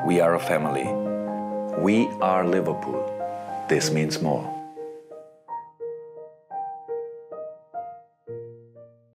We are a family. We are Liverpool. This means more.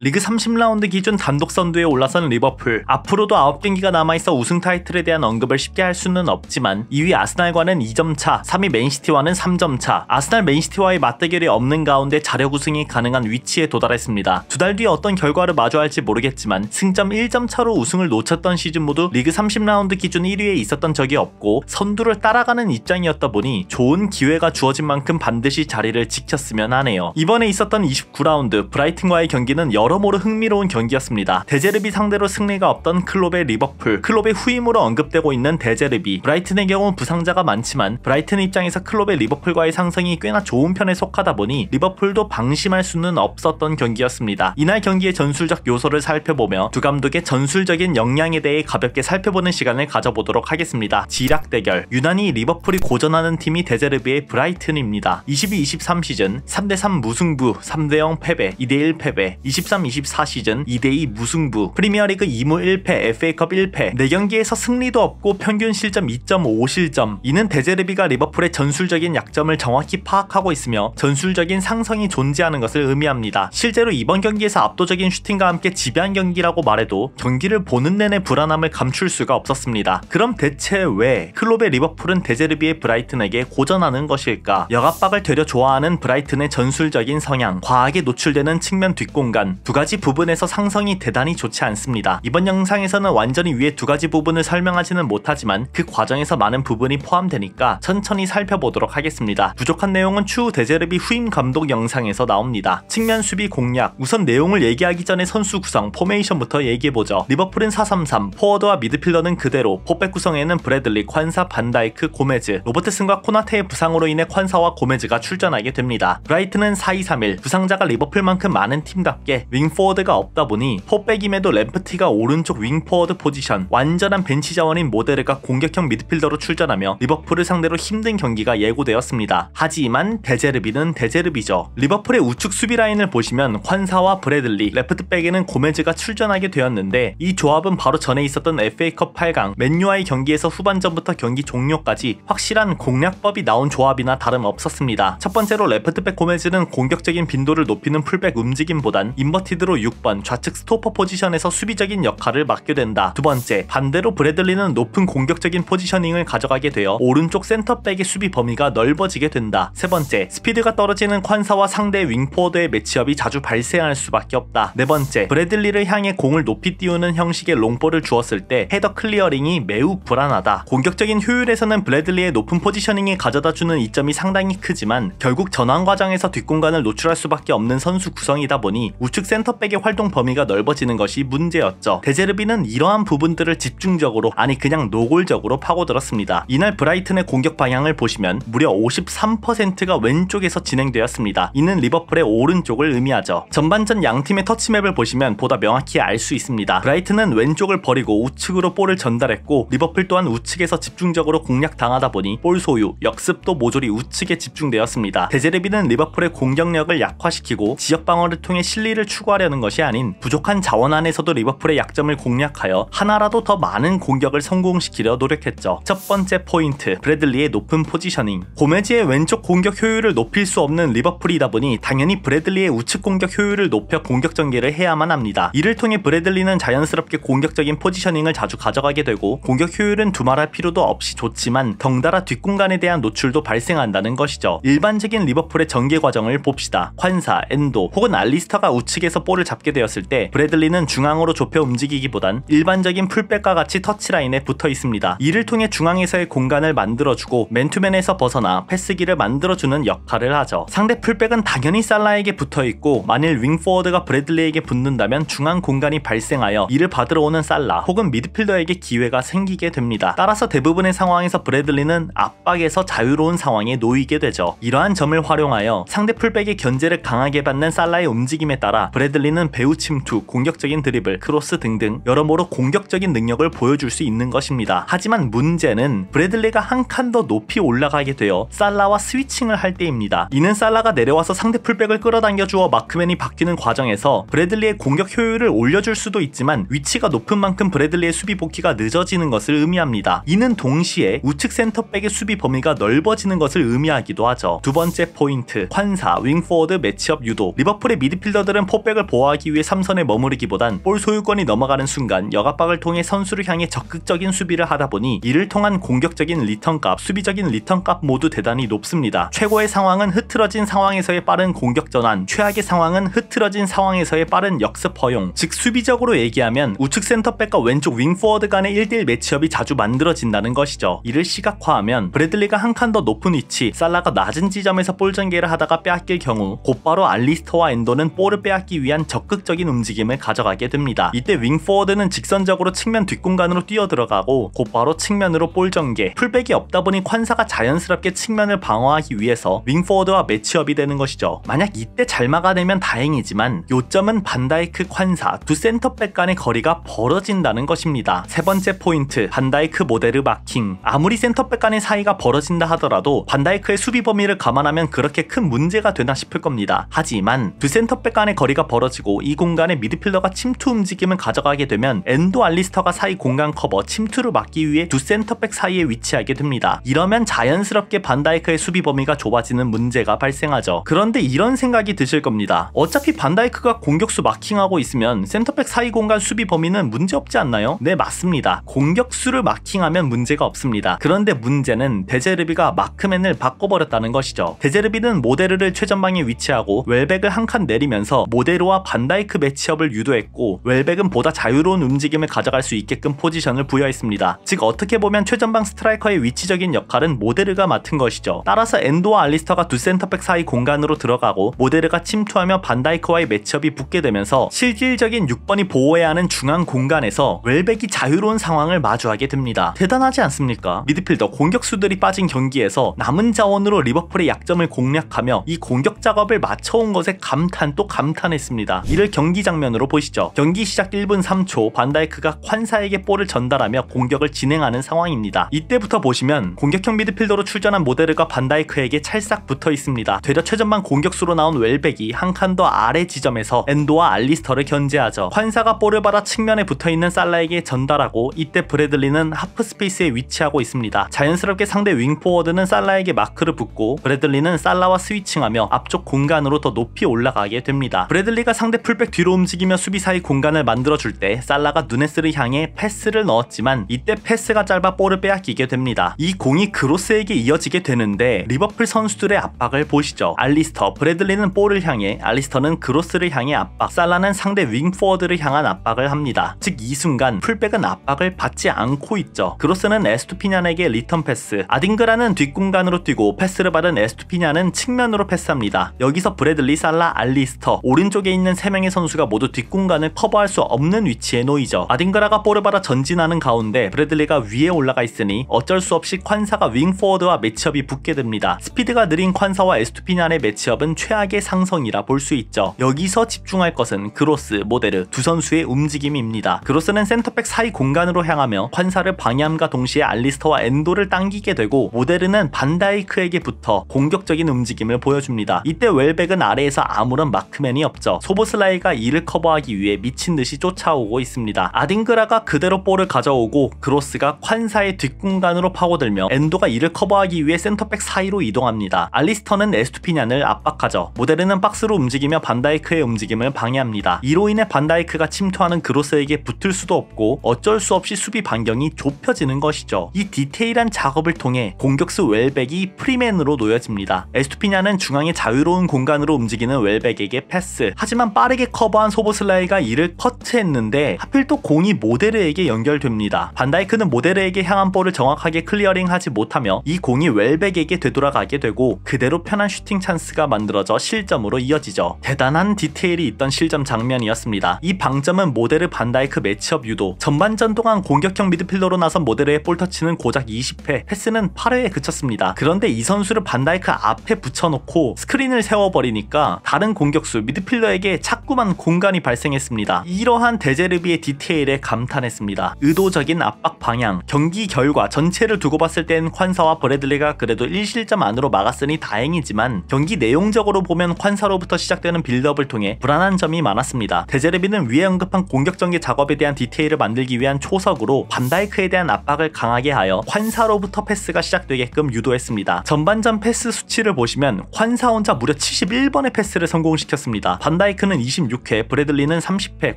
리그 30라운드 기준 단독 선두에 올라선 리버풀. 앞으로도 9경기가 남아있어 우승 타이틀에 대한 언급을 쉽게 할 수는 없지만 2위 아스날과는 2점 차, 3위 맨시티와는 3점 차. 아스날 맨시티와의 맞대결이 없는 가운데 자력 우승이 가능한 위치에 도달했습니다. 두 달 뒤에 어떤 결과를 마주할지 모르겠지만 승점 1점 차로 우승을 놓쳤던 시즌 모두 리그 30라운드 기준 1위에 있었던 적이 없고 선두를 따라가는 입장이었다 보니 좋은 기회가 주어진 만큼 반드시 자리를 지켰으면 하네요. 이번에 있었던 29라운드 브라이튼과의 경기는 여러모로 흥미로운 경기였습니다. 데제르비 상대로 승리가 없던 클롭의 리버풀, 클롭의 후임으로 언급되고 있는 데제르비. 브라이튼의 경우 부상자가 많지만 브라이튼 입장에서 클롭의 리버풀과의 상승이 꽤나 좋은 편에 속하다 보니 리버풀도 방심할 수는 없었던 경기였습니다. 이날 경기의 전술적 요소를 살펴보며 두 감독의 전술적인 역량에 대해 가볍게 살펴보는 시간을 가져보도록 하겠습니다. 지략 대결. 유난히 리버풀이 고전하는 팀이 데제르비의 브라이튼입니다. 22-23 시즌 3대3 무승부, 3대0 패배, 2대1 패배, 23-24 시즌 2대2 무승부, 프리미어리그 2무 1패, FA컵 1패, 4경기에서 승리도 없고 평균 실점 2.5실점. 이는 데제르비가 리버풀의 전술적인 약점을 정확히 파악하고 있으며 전술적인 상성이 존재하는 것을 의미합니다. 실제로 이번 경기에서 압도적인 슈팅과 함께 지배한 경기라고 말해도 경기를 보는 내내 불안함을 감출 수가 없었습니다. 그럼 대체 왜 클롭의 리버풀은 데제르비의 브라이튼에게 고전하는 것일까? 역압박을 되려 좋아하는 브라이튼의 전술적인 성향, 과하게 노출되는 측면 뒷공간, 두 가지 부분에서 상성이 대단히 좋지 않습니다. 이번 영상에서는 완전히 위에 두 가지 부분을 설명하지는 못하지만 그 과정에서 많은 부분이 포함되니까 천천히 살펴보도록 하겠습니다. 부족한 내용은 추후 데제르비 후임 감독 영상에서 나옵니다. 측면 수비 공략. 우선 내용을 얘기하기 전에 선수 구성, 포메이션부터 얘기해보죠. 리버풀은 4-3-3, 포워드와 미드필더는 그대로, 포백 구성에는 브래들리, 콴사, 반다이크, 고메즈, 로버트슨과 코나테의 부상으로 인해 콴사와 고메즈가 출전하게 됩니다. 브라이튼은 4-2-3-1, 부상자가 리버풀만큼 많은 팀답게 윙포워드가 없다 보니 포백임에도 램프티가 오른쪽 윙포워드 포지션, 완전한 벤치 자원인 모데르가 공격형 미드필더로 출전하며 리버풀을 상대로 힘든 경기가 예고되었습니다. 하지만 데제르비는 데제르비죠. 리버풀의 우측 수비 라인을 보시면 콴사와 브래들리, 레프트백에는 고메즈가 출전하게 되었는데 이 조합은 바로 전에 있었던 FA컵 8강 맨유와의 경기에서 후반전부터 경기 종료까지 확실한 공략법이 나온 조합이나 다름없었습니다. 첫 번째로 레프트백 고메즈는 공격적인 빈도를 높이는 풀백 움직임보단 인버티드로 6번 좌측 스토퍼 포지션에서 수비적인 역할을 맡게 된다. 두 번째, 반대로 브래들리는 높은 공격적인 포지셔닝을 가져가게 되어 오른쪽 센터백의 수비 범위가 넓어지게 된다. 세 번째, 스피드가 떨어지는 콴사와 상대 윙포워드의 매치업이 자주 발생할 수밖에 없다. 네 번째, 브래들리를 향해 공을 높이 띄우는 형식의 롱볼을 주었을 때 헤더 클리어링이 매우 불안하다. 공격적인 효율에서는 브래들리의 높은 포지셔닝이 가져다주는 이점이 상당히 크지만 결국 전환 과정에서 뒷공간을 노출할 수밖에 없는 선수 구성이다 보니 우측 센터백의 활동 범위가 넓어지는 것이 문제였죠. 데제르비는 이러한 부분들을 집중적으로, 아니 그냥 노골적으로 파고들었습니다. 이날 브라이튼의 공격 방향을 보시면 무려 53%가 왼쪽에서 진행되었습니다. 이는 리버풀의 오른쪽을 의미하죠. 전반전 양팀의 터치맵을 보시면 보다 명확히 알 수 있습니다. 브라이튼은 왼쪽을 버리고 우측으로 볼을 전달했고 리버풀 또한 우측에서 집중적으로 공략당하다 보니 볼 소유, 역습도 모조리 우측에 집중되었습니다. 데제르비는 리버풀의 공격력을 약화시키고 지역 방어를 통해 실리를 추구하려는 것이 아닌 부족한 자원 안에서도 리버풀의 약점을 공략하여 하나라도 더 많은 공격을 성공시키려 노력했죠. 첫 번째 포인트, 브래들리의 높은 포지셔닝. 고메즈의 왼쪽 공격 효율을 높일 수 없는 리버풀이다 보니 당연히 브래들리의 우측 공격 효율을 높여 공격 전개를 해야만 합니다. 이를 통해 브래들리는 자연스럽게 공격적인 포지셔닝을 자주 가져가게 되고 공격 효율은 두말할 필요도 없이 좋지만 덩달아 뒷공간에 대한 노출도 발생한다는 것이죠. 일반적인 리버풀의 전개 과정을 봅시다. 콴사, 엔도 혹은 알리스터가 우측에서 볼을 잡게 되었을 때 브래들리는 중앙으로 좁혀 움직이기보단 일반적인 풀백과 같이 터치라인에 붙어 있습니다. 이를 통해 중앙에서의 공간을 만들어주고 맨투맨에서 벗어나 패스기를 만들어주는 역할을 하죠. 상대 풀백은 당연히 살라에게 붙어있고 만일 윙포워드가 브래들리에게 붙는다면 중앙 공간이 발생하여 이를 받으러 오는 살라 혹은 미드필더에게 기회가 생기게 됩니다. 따라서 대부분의 상황에서 브래들리는 압박에서 자유로운 상황에 놓이게 되죠. 이러한 점을 활용하여 상대 풀백의 견제를 강하게 받는 살라의 움직임에 따라 브래들리는 배후 침투, 공격적인 드리블, 크로스 등등 여러모로 공격적인 능력을 보여줄 수 있는 것입니다. 하지만 문제는 브래들리가 한 칸 더 높이 올라가게 되어 살라와 스위칭을 할 때입니다. 이는 살라가 내려와서 상대 풀백을 끌어당겨 주어 마크맨이 바뀌는 과정에서 브래들리의 공격 효율을 올려줄 수도 있지만 위치가 높은 만큼 브래들리의 수비 복귀가 늦어지는 것을 의미합니다. 이는 동시에 우측 센터백의 수비 범위가 넓어지는 것을 의미하기도 하죠. 두 번째 포인트, 환사, 윙포워드 매치업 유도. 리버풀의 미드필더들은 포백을 보호하기 위해 3선에 머무르기보단 볼 소유권이 넘어가는 순간 역압박을 통해 선수를 향해 적극적인 수비를 하다 보니 이를 통한 공격적인 리턴값, 수비적인 리턴값 모두 대단히 높습니다. 최고의 상황은 흐트러진 상황에서의 빠른 공격 전환, 최악의 상황은 흐트러진 상황에서의 빠른 역습 허용. 즉 수비적으로 얘기하면 우측 센터백과 왼쪽 윙포워드 간의 1대1 매치업이 자주 만들어진다는 것이죠. 이를 시각화하면 브래들리가 한 칸 더 높은 위치, 살라가 낮은 지점에서 볼 전개를 하다가 빼앗길 경우 곧바로 알리스터와 엔도는 볼을 빼앗기 위한 적극적인 움직임을 가져가게 됩니다. 이때 윙포워드는 직선적으로 측면 뒷공간으로 뛰어들어가고 곧바로 측면으로 볼 전개. 풀백이 없다 보니 콴사가 자연스럽게 측면을 방어하기 위해서 윙포워드와 매치업이 되는 것이죠. 만약 이때 잘 막아내면 다행이지만 요점은 반다이크, 콴사 두 센터백 간의 거리가 벌어진다는 것입니다. 세 번째 포인트, 반다이크 모데르 마킹. 아무리 센터백 간의 사이가 벌어진다 하더라도 반다이크의 수비 범위를 감안하면 그렇게 큰 문제가 되나 싶을 겁니다. 하지만 두 센터백 간의 거리가 벌어지고 이 공간에 미드필더가 침투 움직임을 가져가게 되면 엔도 알리스터가 사이 공간 커버, 침투를 막기 위해 두 센터백 사이에 위치하게 됩니다. 이러면 자연스럽게 반다이크의 수비 범위가 좁아지는 문제가 발생하죠. 그런데 이런 생각이 드실 겁니다. 어차피 반다이크가 공격수 마킹하고 있으면 센터백 사이 공간 수비 범위는 문제없지 않나요? 네, 맞습니다. 공격수를 마킹하면 문제가 없습니다. 그런데 문제는 데제르비가 마크맨을 바꿔버렸다는 것이죠. 데제르비는 모데르를 최전방에 위치하고 웰백을 한 칸 내리면서 모데르와 반다이크 매치업을 유도했고 웰백은 보다 자유로운 움직임을 가져갈 수 있게끔 포지션을 부여했습니다. 즉 어떻게 보면 최전방 스트라이커의 위치적인 역할은 모데르가 맡은 것이죠. 따라서 엔도와 알리스터가 두 센터백 사이 공간으로 들어가고 모데르가 침투하며 반다이크와의 매치업이 붙게 되면서 실질적인 6번이 보호해야 하는 중앙 공간에서 웰백이 자유로운 상황을 마주하게 됩니다. 대단하지 않습니까? 미드필더 공격수들이 빠진 경기에서 남은 자원으로 리버풀의 약점을 공략하며 이 공격 작업을 맞춰온 것에 감탄 또 감탄했습니다. 이를 경기 장면으로 보시죠. 경기 시작 1분 3초 반다이크가 콴사에게 볼을 전달하며 공격을 진행하는 상황입니다. 이때부터 보시면 공격형 미드필더로 출전한 모데르가 반다이크에게 찰싹 붙어 있습니다. 되려 최전방 공격수로 나온 웰백이 한 칸 더 아래 지점에서 엔도와 알리스터를 견제하죠. 콴사가 볼을 받아 측면에 붙어있는 살라에게 전달하고 이때 브래들리는 하프 스페이스에 위치하고 있습니다. 자연스럽게 상대 윙포워드는 살라에게 마크를 붙고 브래들리는 살라와 스위칭하며 앞쪽 공간으로 더 높이 올라가게 됩니다. 브래들리가 상대 풀백 뒤로 움직이며 수비 사이 공간을 만들어줄 때 살라가 누네스를 향해 패스를 넣었지만 이때 패스가 짧아 볼을 빼앗기게 됩니다. 이 공이 크로스에게 이어지게 되는데 리버풀 선수들의 압박을 보시죠. 알리스터, 브래들리는 볼을 향해, 알리스터는 크로스를 향해 압박, 살라는 상대 윙포워드를 향한 압박을 합니다. 즉 이 순간 풀백은 압박을 받지 않고 있죠. 크로스는 에스투피냔에게 리턴 패스, 아딩그라는 뒷공간으로 뛰고 패스를 받은 에스투피냔은 측면으로 패스합니다. 여기서 브래들리, 살라, 알리스터 오른쪽에 있는 3명의 선수가 모두 뒷공간을 커버할 수 없는 위치에 놓이죠. 아딩그라가 볼을 받아 전진하는 가운데 브래들리가 위에 올라가 있으니 어쩔 수 없이 콴사가 윙포워드와 매치업이 붙게 됩니다. 스피드가 느린 콴사와 에스투피냔의 매치업은 최악의 상성이라 볼 수 있죠. 여기서 집중할 것은 크로스, 모데르 두 선수의 움직임입니다. 크로스는 센터백 사이 공간으로 향하며 콴사를 방해함과 동시에 알리스터와 엔도를 당기게 되고 모데르는 반다이크에게 붙어 공격적인 움직임을 보여줍니다. 이때 웰백은 아래에서 아무런 마크맨이 없죠. 소보슬라이가 이를 커버하기 위해 미친듯이 쫓아오고 있습니다. 아딩그라가 그대로 볼을 가져오고 크로스가 콴사의 뒷공간으로 파고들며 엔도가 이를 커버하기 위해 센터백 사이로 이동합니다. 알리스터는 에스투피냔을 압박하죠. 모데르는 박스로 움직이며 반다이크의 움직임을 방해합니다. 이로 인해 반다이크가 침투하는 크로스에게 붙을 수도 없고 어쩔 수 없이 수비 반경이 좁혀지는 것이죠. 이 디테일한 작업을 통해 공격수 웰백이 프리맨으로 놓여집니다. 에스투피냔은 중앙의 자유로운 공간으로 움직이는 웰백에게 패스, 하지만 빠르게 커버한 소보슬라이가 이를 커트했는데 하필 또 공이 모데르에게 연결됩니다. 반다이크는 모데르에게 향한 볼을 정확하게 클리어링하지 못하며 이 공이 웰백에게 되돌아가게 되고 그대로 편한 슈팅 찬스가 만들어져 실점으로 이어지죠. 대단한 디테일이 있던 실점 장면이었습니다. 이 방점은 모데르 반다이크 매치업 유도. 전반전 동안 공격형 미드필더로 나선 모데르의 볼터치는 고작 20회, 패스는 8회에 그쳤습니다. 그런데 이 선수를 반다이크 앞에 붙여놓고 스크린을 세워버리니까 다른 공격수 미드필더의 선수들에게 자꾸만 공간이 발생했습니다. 이러한 데제르비의 디테일에 감탄했습니다. 의도적인 압박 방향, 경기 결과 전체를 두고 봤을 땐 콴사와 브래들리가 그래도 1실점 안으로 막았으니 다행이지만 경기 내용적으로 보면 콴사로부터 시작되는 빌드업을 통해 불안한 점이 많았습니다. 데제르비는 위에 언급한 공격 전개 작업에 대한 디테일을 만들기 위한 초석으로 반다이크에 대한 압박을 강하게 하여 콴사로부터 패스가 시작되게끔 유도했습니다. 전반전 패스 수치를 보시면 콴사 혼자 무려 71번의 패스를 성공시켰습니다. 반다이크는 26회, 브래들리는 30회,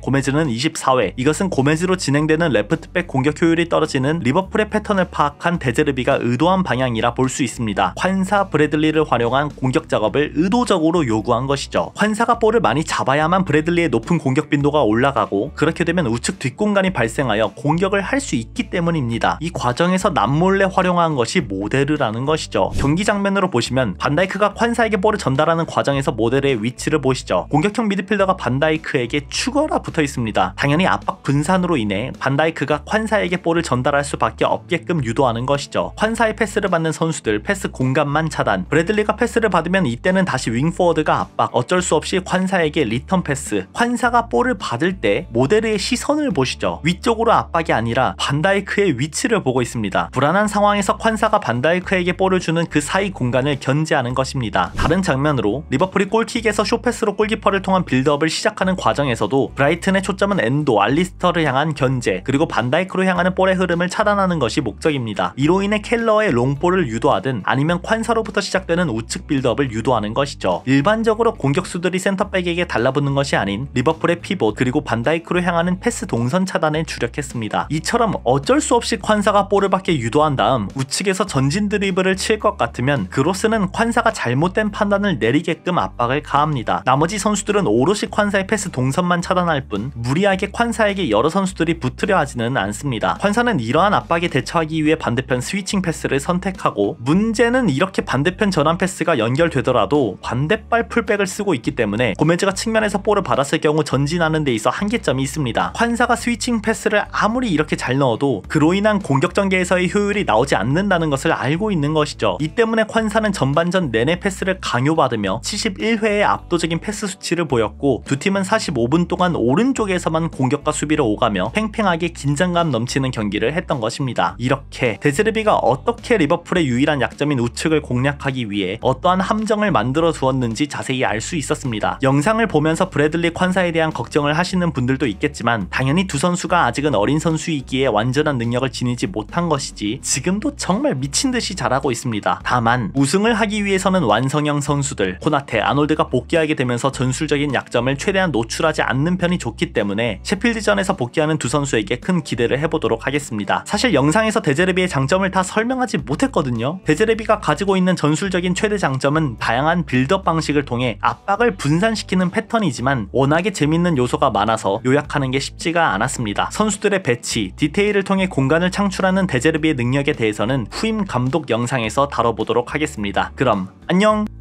고메즈는 24회. 이것은 고메즈로 진행되는 레프트백 공격 효율이 떨어지는 리버풀의 패턴을 파악한 데제르비가 의도한 방향이라 볼 수 있습니다. 콴사, 브래들리를 활용한 공격 작업을 의도적으로 요구한 것이죠. 콴사가 볼을 많이 잡아야만 브래들리의 높은 공격 빈도가 올라가고, 그렇게 되면 우측 뒷공간이 발생하여 공격을 할 수 있기 때문입니다. 이 과정에서 남몰래 활용한 것이 모데르라는 것이죠. 경기 장면으로 보시면 반다이크가 콴사에게 볼을 전달하는 과정에서 모데르의 위치를 보시죠. 공격형 미드필더가 반다이크에게 죽어라 붙어 있습니다. 당연히 압박 분산으로 인해 반다이크가 콴사에게 볼을 전달할 수밖에 없게끔 유도하는 것이죠. 콴사의 패스를 받는 선수들 패스 공간만 차단, 브래들리가 패스를 받으면 이때는 다시 윙포워드가 압박, 어쩔 수 없이 콴사에게 리턴 패스. 콴사가 볼을 받을 때 모데르의 시선을 보시죠. 위쪽으로 압박이 아니라 반다이크의 위치를 보고 있습니다. 불안한 상황에서 콴사가 반다이크에게 볼을 주는 그 사이 공간을 견제하는 것입니다. 다른 장면으로 리버풀이 골킥에서 쇼패스로 골키퍼를 통한 빌드업을 시작하는 과정에서도 브라이튼의 초점은 엔도, 알리스터를 향한 견제, 그리고 반다이크로 향하는 볼의 흐름을 차단하는 것이 목적입니다. 이로 인해 켈러의 롱볼을 유도하든 아니면 콴사로부터 시작되는 우측 빌드업을 유도하는 것이죠. 일반적으로 공격수들이 센터백에게 달라붙는 것이 아닌 리버풀의 피봇 그리고 반다이크로 향하는 패스 동선 차단에 주력했습니다. 이처럼 어쩔 수 없이 콴사가 볼을 받게 유도한 다음 우측에서 전진 드리블을 칠 것 같으면 그로스는 콴사가 잘못된 판단을 내리게끔 압박을 가합니다. 나머지 선수들은 오롯이 콴사의 패스 동선만 차단할 뿐 무리하게 콴사에게 여러 선수들이 붙으려 하지는 않습니다. 콴사는 이러한 압박에 대처하기 위해 반대편 스위칭 패스를 선택하고, 문제는 이렇게 반대편 전환 패스가 연결되더라도 반대발 풀백을 쓰고 있기 때문에 고메즈가 측면에서 볼을 받았을 경우 전진하는 데 있어 한계점이 있습니다. 콴사가 스위칭 패스를 아무리 이렇게 잘 넣어도 그로 인한 공격 전개에서의 효율이 나오지 않는다는 것을 알고 있는 것이죠. 이 때문에 콴사는 전반전 내내 패스를 강요받으며 71회의 압도적인 패스 수치를 보였고, 두 팀은 45분 동안 오른쪽에서만 공격과 수비를 오가며 팽팽하게 긴장감 넘치는 경기를 했던 것입니다. 이렇게 데제르비가 어떻게 리버풀의 유일한 약점인 우측을 공략하기 위해 어떠한 함정을 만들어 두었는지 자세히 알 수 있었습니다. 영상을 보면서 브래들리 콴사에 대한 걱정을 하시는 분들도 있겠지만 당연히 두 선수가 아직은 어린 선수이기에 완전한 능력을 지니지 못한 것이지 지금도 정말 미친듯이 잘하고 있습니다. 다만 우승을 하기 위해서는 완성형 선수들, 코나테, 아놀드가 복귀하게 되면서 전술적인 약점을 최대한 노출하지 않는 편이 좋기 때문에 셰필드전에서 복귀하는 두 선수에게 큰 기대를 해보도록 하겠습니다. 사실 영상에서 데제르비의 장점을 다 설명하지 못했거든요. 데제르비가 가지고 있는 전술적인 최대 장점은 다양한 빌드업 방식을 통해 압박을 분산시키는 패턴이지만 워낙에 재밌는 요소가 많아서 요약하는 게 쉽지가 않았습니다. 선수들의 배치, 디테일을 통해 공간을 창출하는 데제르비의 능력에 대해서는 후임 감독 영상에서 다뤄보도록 하겠습니다. 그럼 안녕!